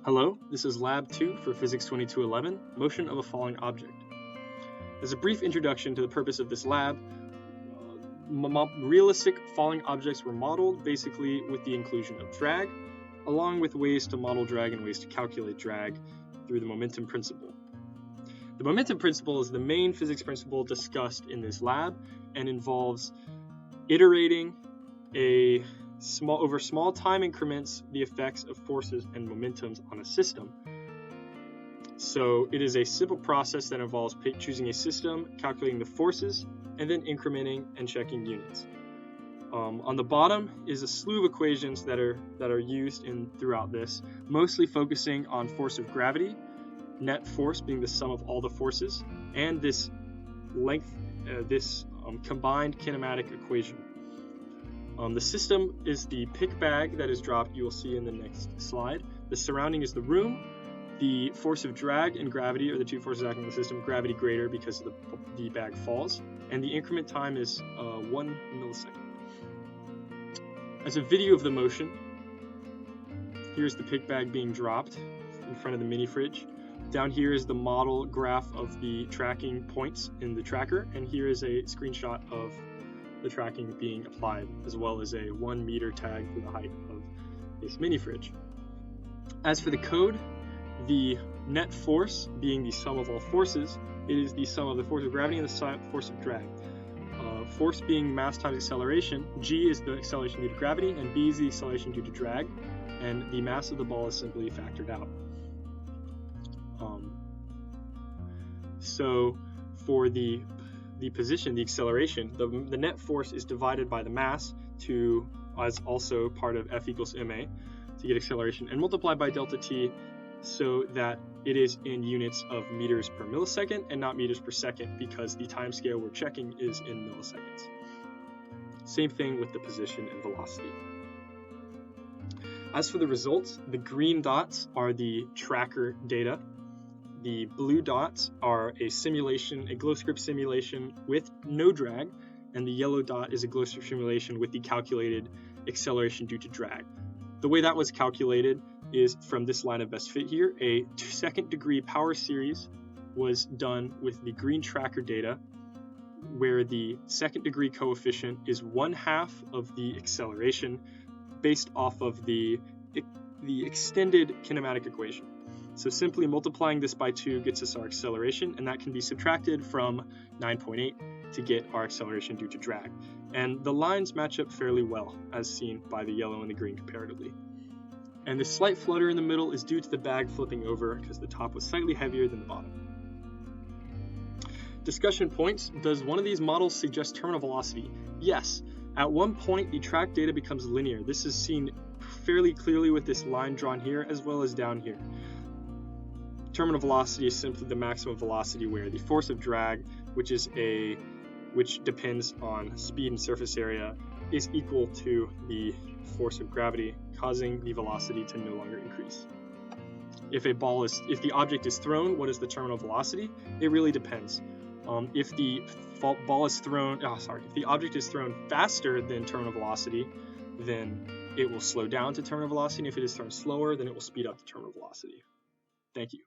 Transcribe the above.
Hello, this is Lab 2 for Physics 2211, Motion of a Falling Object. As a brief introduction to the purpose of this lab, realistic falling objects were modeled basically with the inclusion of drag, along with ways to model drag and ways to calculate drag through the momentum principle. The momentum principle is the main physics principle discussed in this lab and involves iterating over small time increments the effects of forces and momentums on a system. So it is a simple process that involves choosing a system, calculating the forces, and then incrementing and checking units. On the bottom is a slew of equations that are used throughout this, mostly focusing on force of gravity, net force being the sum of all the forces, and this combined kinematic equation. The system is the pick bag that is dropped, you will see in the next slide. The surrounding is the room. The force of drag and gravity are the two forces acting on the system, gravity greater because the bag falls, and the increment time is 1 millisecond. As a video of the motion, here's the pick bag being dropped in front of the mini fridge. Down here is the model graph of the tracking points in the tracker, and here is a screenshot of the tracking being applied, as well as a 1 meter tag for the height of this mini fridge. As for the code, the net force being the sum of all forces, it is the sum of the force of gravity and the force of drag. Force being mass times acceleration, g is the acceleration due to gravity, and b is the acceleration due to drag, and the mass of the ball is simply factored out. So for the position, the acceleration, the net force is divided by the mass as also part of F equals ma to get acceleration, and multiplied by delta t so that it is in units of meters per millisecond and not meters per second, because the time scale we're checking is in milliseconds. Same thing with the position and velocity. As for the results, the green dots are the tracker data. The blue dots are a glow script simulation with no drag, and the yellow dot is a glow script simulation with the calculated acceleration due to drag. The way that was calculated is from this line of best fit here. A second degree power series was done with the green tracker data, where the second degree coefficient is 1/2 of the acceleration based off of the extended kinematic equation. So simply multiplying this by 2 gets us our acceleration, and that can be subtracted from 9.8 to get our acceleration due to drag. And the lines match up fairly well, as seen by the yellow and the green comparatively. And the slight flutter in the middle is due to the bag flipping over because the top was slightly heavier than the bottom. Discussion points. Does one of these models suggest terminal velocity? Yes. At one point, the track data becomes linear. This is seen fairly clearly with this line drawn here as well as down here. Terminal velocity is simply the maximum velocity where the force of drag, which depends on speed and surface area, is equal to the force of gravity, causing the velocity to no longer increase. If the object is thrown, what is the terminal velocity? It really depends. If the object is thrown faster than terminal velocity, then it will slow down to terminal velocity, and if it is thrown slower, then it will speed up to terminal velocity. Thank you.